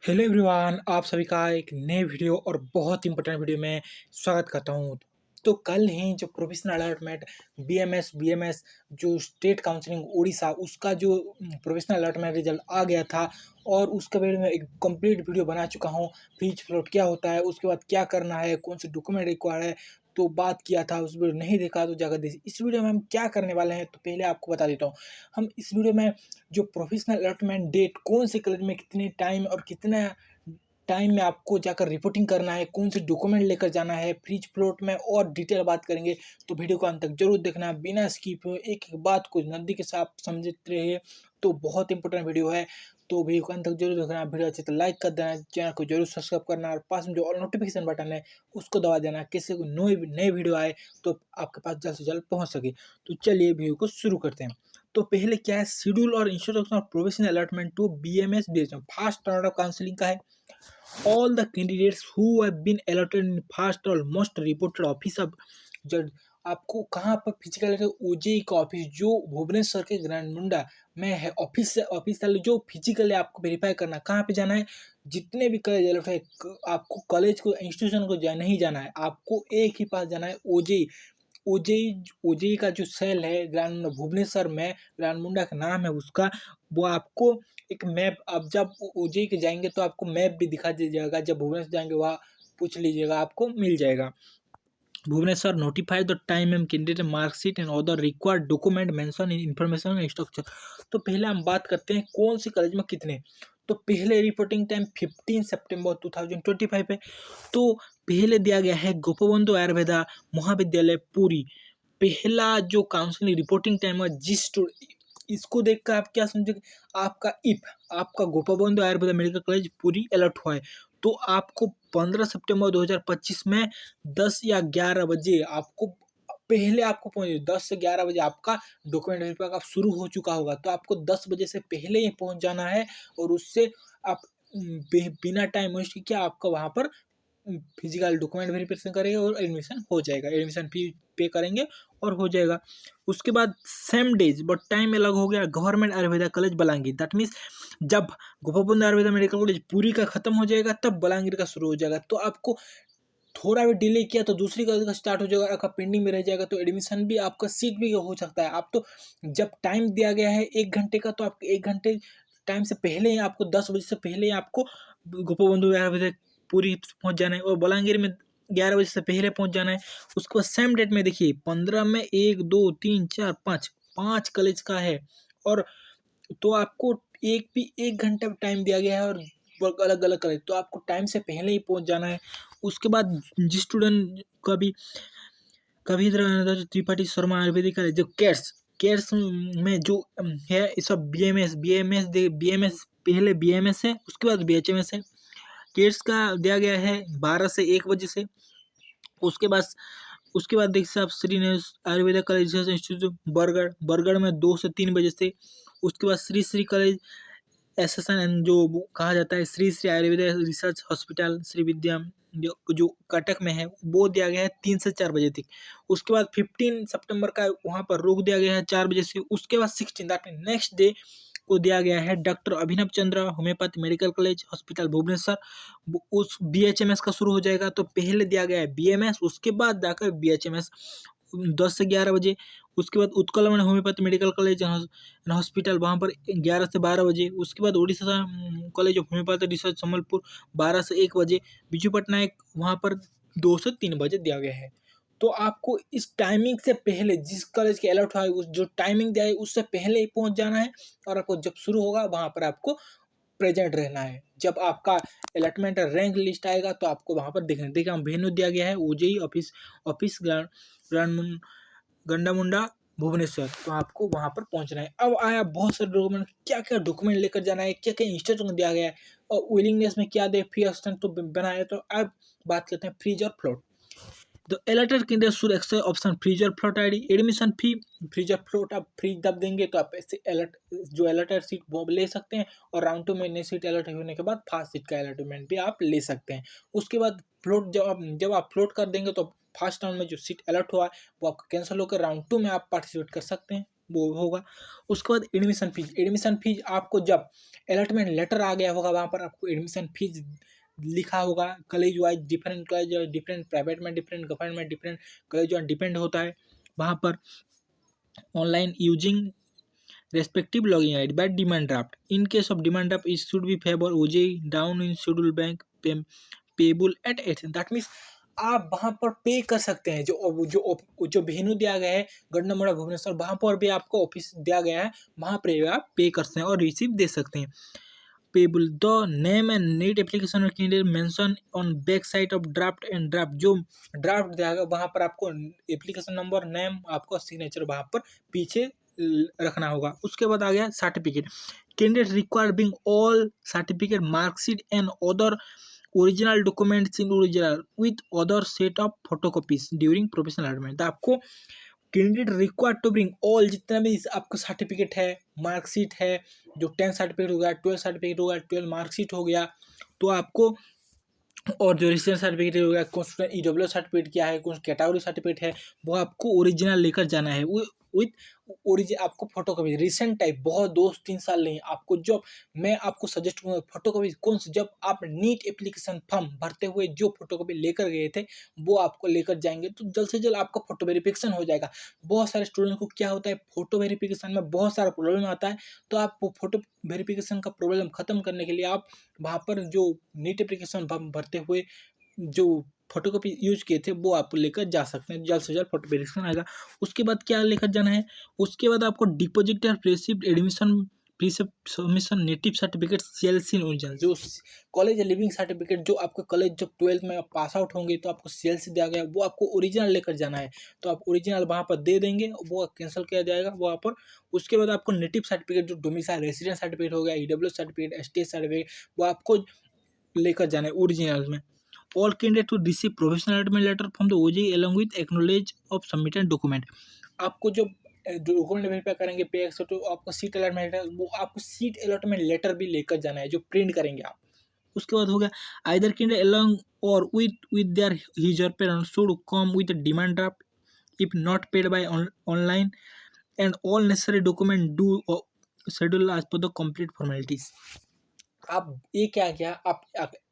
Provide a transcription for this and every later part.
Hello everyone, आप सभी का एक नए वीडियो और बहुत इंपॉर्टेंट वीडियो में स्वागत करता हूँ। तो कल ही जो प्रोविजनल अलॉटमेंट बीएमएस जो स्टेट काउंसलिंग उड़ीसा उसका जो प्रोविजनल अलॉटमेंट रिजल्ट आ गया था और उसके बारे में एक कंप्लीट वीडियो बना चुका हूँ। फ्रीज फ्लोट क्या होता है, उसके बाद क्या करना है, कौन से डॉक्यूमेंट रिक्वायर्ड है, तो बात किया था। उस वीडियो नहीं देखा तो जाकर देखिए। इस वीडियो में हम क्या करने वाले हैं तो पहले आपको बता देता हूँ। हम इस वीडियो में जो प्रोफेशनल अलॉटमेंट डेट कौन से कॉलेज में कितने टाइम और कितना टाइम में आपको जाकर रिपोर्टिंग करना है, कौन से डॉक्यूमेंट लेकर जाना है, फ्रीज प्लॉट में और डिटेल बात करेंगे। तो वीडियो को अंत तक जरूर देखना, बिना स्किप हुए एक एक बात को नदी के साथ समझते रहिए। तो बहुत इंपॉर्टेंट वीडियो है, तो वीडियो को अंत तक जरूर देखना। वीडियो अच्छे तो लाइक कर देना, चैनल को जरूर सब्सक्राइब करना और पास में जो ऑल नोटिफिकेशन बटन है उसको दबा देना, किसी को नए वीडियो आए तो आपके पास जल्द से जल्द पहुंच सके। तो चलिए वीडियो को शुरू करते हैं। तो पहले क्या है, शेड्यूल और instruction of provisional allotment to BMS first round of counselling का है। All the candidates who have been allotted in first or most reported office of जज आपको कहाँ पर फिजिकल है, ओजेई का ऑफिस जो भुवनेश्वर के ग्रैंड मुंडा में है। ऑफिस से ऑफिस जो फिजिकली आपको वेरीफाई करना, कहाँ पे जाना है, जितने भी कॉलेज अलॉट है आपको कॉलेज को इंस्टीट्यूशन को नहीं जाना है, आपको एक ही पास जाना है। ओजेई ओजेई ओजेई का जो सेल है ग्रांड मुंडा भुवनेश्वर में, ग्रांड मुंडा का नाम है उसका। वो आपको एक मैप, आप जब ओजेई के जाएंगे तो आपको मैप भी दिखा दिया जाएगा। जब भुवनेश्वर जाएंगे वहाँ पूछ लीजिएगा, आपको मिल जाएगा। Bhubaneswar notify the time and candidate marksheet and other required document mention in information structure. तो पहले हम बात करते हैं कौन सी कॉलेज में कितने। तो पहले रिपोर्टिंग टाइम 15 सितंबर 2025 है। तो पहले दिया गया है गोपबंधु आयुर्वेदा महाविद्यालय पुरी। पहला जो काउंसलिंग रिपोर्टिंग टाइम है, इसको देखकर आप क्या समझेंगे, आपका इफ आपका गोपाबंधु आयुर्वेदा मेडिकल कॉलेज पूरी अलर्ट हुआ है तो आपको 15 सितंबर 2025 में 10 या 11 बजे आपको पहले आपको पहुंचे 10 से 11 बजे आपका डॉक्यूमेंट वेरीफाई का शुरू हो चुका होगा। तो आपको 10 बजे से पहले ही पहुंच जाना है और उससे आप बिना टाइम वेस्ट किया आपका वहां पर फिजिकल डॉक्यूमेंट वेरिफिकेशन करेंगे और एडमिशन हो जाएगा। एडमिशन फी पे करेंगे और हो जाएगा। उसके बाद सेम डेज बट टाइम अलग हो गया, government Ayurveda college Balangir. That means जब गोपाबंधु आयुर्वेदा मेडिकल कॉलेज पूरी का खत्म हो जाएगा तब बलांगीर का शुरू हो जाएगा। तो आपको थोड़ा भी डिले किया तो दूसरी कॉलेज का स्टार्ट हो जाएगा, आपका पेंडिंग में रह जाएगा। तो एडमिशन भी आपका सीट भी हो सकता है। आप तो जब टाइम दिया गया है 1 घंटे का, तो आपको 1 घंटे टाइम से पहले ही आपको 10 बजे से पहले ही आपको गोपाबंधु आयुर्वेदा पूरी पहुंच जाना है और बलांगीर में 11 बजे से पहले पहुंच जाना है। उसके बाद सेम डेट में देखिए 15 में 1 2 3 4 5 5 कॉलेज का है और तो आपको एक घंटा टाइम दिया गया है और अलग अलग कॉलेज, तो आपको टाइम से पहले ही पहुंच जाना है। उसके बाद जिस स्टूडेंट का भी कभी त्रिपाठी शर्मा आयुर्वेदिक कॉलेज जो केयर्स केयर्स में जो है, ये सब बी एम एस पहले BMS है, उसके बाद BHMS है। केयर्स का दिया गया है 12 से 1 बजे से। उसके बाद देखिए आप Shri Ayurveda college research institute Bargarh में 2 से 3 बजे से। उसके बाद श्री श्री कॉलेज SSN जो कहा जाता है श्री श्री आयुर्वेदा रिसर्च हॉस्पिटल श्री विद्या जो कटक में है, वो दिया गया है 3 से 4 बजे तक। उसके बाद 15 सितंबर का वहाँ पर रोक दिया गया है 4 बजे से। उसके बाद 16 नेक्स्ट डे को दिया गया है doctor Abhinav Chandra homeopath medical college hospital Bhubaneswar, उस BHMS का शुरू हो जाएगा। तो पहले दिया गया है BMS, उसके बाद जाकर BHMS 10 से 11 बजे। उसके बाद Utkalmani homeopath medical college hospital वहाँ पर 11 से 12 बजे। उसके बाद Orissa college of homeopath research Sambalpur 12 से 1 बजे। बिजू पटनायक वहाँ पर 2 से 3 बजे दिया गया है। तो आपको इस टाइमिंग से पहले जिस कॉलेज के अलॉट हुआ है उस जो टाइमिंग दिया है उससे पहले ही पहुंच जाना है और आपको जब शुरू होगा वहाँ पर आपको प्रेजेंट रहना है। जब आपका अलॉटमेंट रैंक लिस्ट आएगा तो आपको वहाँ पर देखना। देखिए हम वेन्यू दिया गया है ओजेई ऑफिस ग्रांड गंडा मुंडा भुवनेश्वर, तो आपको वहां पर पहुंचना है। अब आया बहुत सारे डॉक्यूमेंट, क्या क्या डॉक्यूमेंट लेकर जाना है, क्या क्या इंस्ट्रक्शन दिया गया है और विलिंगनेस में क्या दे फी तो बनाया। तो अब बात करते हैं फ्रीज और float. The alerted candidate should access option freeze और float ID. Admission fee freeze और फ्लोट आप फ्री जब देंगे तो आप ऐसे अलर्ट जो अलर्टेड सीट वो ले सकते हैं और राउंड 2 में नई सीट अलर्ट होने के बाद फास्ट सीट का अलर्टमेंट भी आप ले सकते हैं। उसके बाद फ्लोट जब आप फ्लोट कर देंगे तो फर्स्ट राउंड में जो सीट अलर्ट हुआ है वो आपका कैंसिल होकर राउंड 2 में आप पार्टिसिपेट कर सकते हैं। वो होगा। उसके बाद एडमिशन फीस आपको जब अलॉटमेंट लेटर आ गया होगा, वहाँ पर आपको एडमिशन फीस लिखा होगा। College wise different college different, private में डिफरेंट, गवर्नमेंट में डिफरेंट, कॉलेज वाइज डिपेंड होता है। वहाँ पर online using respective login ID by demand draft. In case of demand draft, it should be favor OJE down in schedule bank payable at 8. That means आप वहाँ पर पे कर सकते हैं। जो वेन्यू दिया गया है गढ़मुड़ा भुवनेश्वर, वहाँ पर भी आपको ऑफिस दिया गया है, वहाँ पर आप पे कर सकते हैं और रिसीव दे सकते हैं। Payable the name and NEET application candidate mention on back side of draft and draft. जो ड्राफ्ट दिया गया वहाँ पर आपको एप्लीकेशन नंबर, नेम, आपका सिग्नेचर वहाँ पर पीछे रखना होगा। उसके बाद आ गया certificate. Candidate require being all certificate, marksheet and other original documents in original with other set of photocopies during professional admit. आपको candidate require to bring all, जितना भी आपका सर्टिफिकेट है, मार्कशीट है, जो 10 सर्टिफिकेट हो गया, 12 सर्टिफिकेट हो गया, 12 मार्कशीट हो गया, तो आपको, और जो रेजिडेंस सर्टिफिकेट हो गया, कौन स्टूडेंट ईडब्ल्यू सर्टिफिकेट क्या है, कौन कैटेगरी सर्टिफिकेट है, वो आपको ओरिजिनल लेकर जाना है विथ ओरिजिन। आपको फोटोकॉपी रिसेंट टाइप, बहुत 2-3 साल नहीं, आपको जो मैं आपको सजेस्ट करूँगा फोटोकॉपी कौन सी, जब आप नीट एप्लीकेशन फॉर्म भरते हुए जो फोटोकॉपी लेकर गए थे वो आपको लेकर जाएंगे, तो जल्द से जल्द आपका फोटो वेरिफिकेशन हो जाएगा। बहुत सारे स्टूडेंट को क्या होता है, फोटो वेरिफिकेशन में बहुत सारा प्रॉब्लम आता है, तो आप फोटो वेरिफिकेशन का प्रॉब्लम खत्म करने के लिए आप वहाँ पर जो नीट एप्लीकेशन फॉर्म भरते हुए जो फोटोकॉपी यूज किए थे वो आप लेकर जा सकते हैं, जल्द से जल्द फोटो वेरिफिकेशन आएगा। उसके बाद क्या लेकर जाना है, उसके बाद आपको डिपॉजिट और receipt, admission precept submission, native certificate, CLC original, जो कॉलेज लिविंग सर्टिफिकेट, जो आपका कॉलेज जब 12th में आप पास आउट होंगे तो आपको सीएलसी दिया गया, वो आपको ओरिजिनल लेकर जाना है। तो आप ओरिजिनल वहाँ पर दे देंगे, वो कैंसिल किया जाएगा वहाँ पर। उसके बाद आपको नेटिव सर्टिफिकेट, जो डोमिसाइल रेसिडेंस सर्टिफिकेट हो गया, ईडब्ल्यू सर्टिफिकेट, एसटीएस सर्टिफिकेट, वो आपको लेकर जाना है ओरिजिनल में। All candidate to receive professional admin letter from the OJE along with acknowledge of submitted document। आपको जो डॉक्यूमेंट वेरीफाई करेंगे पे तो आपको सीट अलॉटमेंट लेटर, वो आपको सीट अलॉटमेंट लेटर भी लेकर जाना है, जो प्रिंट करेंगे आप। उसके बाद हो गया either candidate along or with their his or parents should come with a demand draft if not paid by online and all necessary document due schedule as per the complete formalities। आप ये क्या किया, आप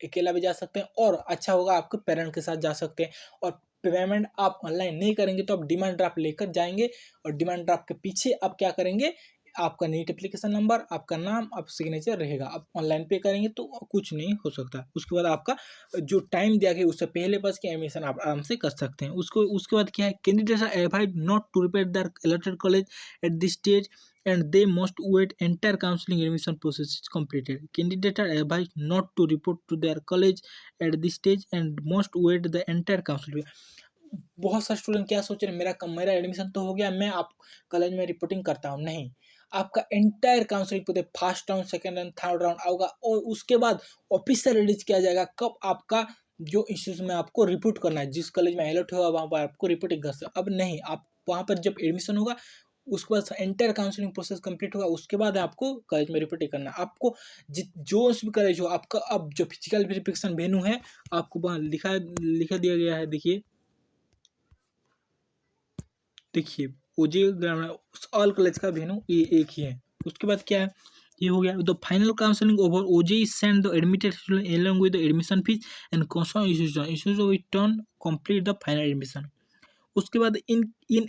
अकेला भी जा सकते हैं, और अच्छा होगा आपके पेरेंट के साथ जा सकते हैं। और पेमेंट आप ऑनलाइन नहीं करेंगे तो आप डिमांड ड्राफ्ट लेकर जाएंगे, और डिमांड ड्राफ्ट के पीछे आप क्या करेंगे, आपका नीट एप्लीकेशन नंबर, आपका नाम, आप सिग्नेचर रहेगा। आप ऑनलाइन पे करेंगे तो कुछ नहीं हो सकता। उसके बाद आपका जो टाइम दिया गया उससे पहले बस के एडमिशन आप आराम से कर सकते हैं। उसके बाद क्या है, candidates are advised not to repeat their allotted college at this stage and they must wait entire counseling admission process is completed. Candidates are advised not to report to their college at this stage and must wait the entire counseling। बहुत सारे student क्या सोच रहे हैं, मेरा admission तो हो गया, मैं आप कॉलेज में रिपोर्टिंग करता हूँ। नहीं, आपका एंटायर काउंसलिंग पूरे first round, second round, third round आएगा, और उसके बाद ऑफिशियल रिलीज किया जाएगा कब आपका जो इंस्टीट्यूट में आपको रिपोर्ट करना है, जिस कॉलेज में अलॉट होगा वहाँ पर आपको रिपोर्टिंग कर सकते। अब नहीं, आप वहाँ पर जब एडमिशन होगा उसके बाद एंटायर काउंसलिंग प्रोसेस कंप्लीट होगा, उसके बाद आपको कॉलेज में रिपोर्टिंग करना। आपको जो भी कॉलेज हो आपका, अब जो फिजिकल वेरिफिकेशन वेन्यू है आपको वहाँ लिखा दिया गया है। देखिए ओजे ग्रामीण ऑल कॉलेज का वेन्यू ये एक ही है। उसके बाद क्या है, ये हो गया the final counselling over OJ send the admitted student along with the admission fees and concern institution return complete the final admission. उसके बाद in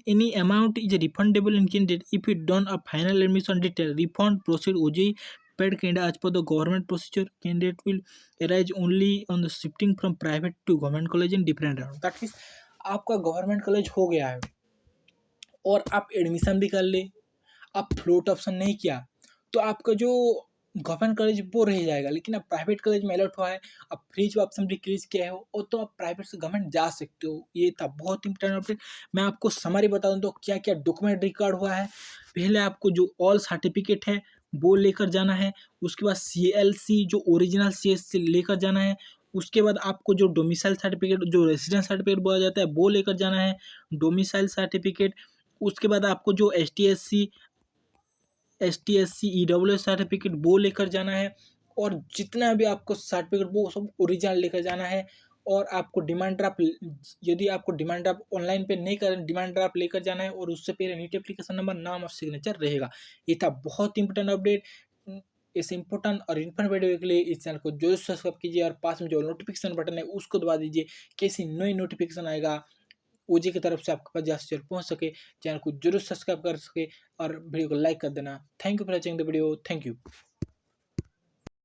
any amount is refundable in candidate if you done a final admission detail refund proceed OJ paid candidate as per the government procedure. Candidate will arise only on the shifting from private to government college in different round. That means आपका government college हो गया है और आप admission भी कर ले, आप फ्लोट ऑप्शन नहीं किया तो आपका जो गवर्नमेंट कॉलेज वो रह जाएगा, लेकिन आप प्राइवेट कॉलेज में अलॉट हुआ है, आप फ्री जो ऑप्शन डिक्रीज किया हो, और तो आप प्राइवेट से गवर्नमेंट जा सकते हो। ये था बहुत इंपॉर्टेंट अपडेट। मैं आपको समरी बता दूं तो क्या क्या डॉक्यूमेंट रिकॉर्ड हुआ है। पहले आपको जो ऑल सर्टिफिकेट है वो लेकर जाना है, उसके बाद CLC जो ओरिजिनल CSC लेकर जाना है, उसके बाद आपको जो डोमिसाइल सर्टिफिकेट, जो रेसिडेंस सर्टिफिकेट बोला जाता है वो लेकर जाना है, डोमिसाइल सर्टिफिकेट। उसके बाद आपको जो STSC EWS सर्टिफिकेट वो लेकर जाना है, और जितना भी आपको सर्टिफिकेट वो सब ओरिजिनल लेकर जाना है। और आपको डिमांड ड्राफ्ट यदि आपको डिमांड ड्राफ्ट ऑनलाइन पे नहीं कर डिमांड ड्राफ्ट लेकर जाना है और उससे पहले नीट एप्लीकेशन नंबर, नाम और सिग्नेचर रहेगा। ये था बहुत इंपॉर्टेंट अपडेट। इस इंपॉर्टेंट और इन्फॉर्मेटिव वीडियो के लिए इस चैनल को जरूर सब्सक्राइब कीजिए और पास में जो नोटिफिकेशन बटन है उसको दबा दीजिए, कैसी नई नोटिफिकेशन आएगा ओजी की तरफ से आपके पास जल्द से जल्द पहुंच सके। चैनल को जरूर सब्सक्राइब कर सके और वीडियो को लाइक कर देना। Thank you for watching the video. Thank you.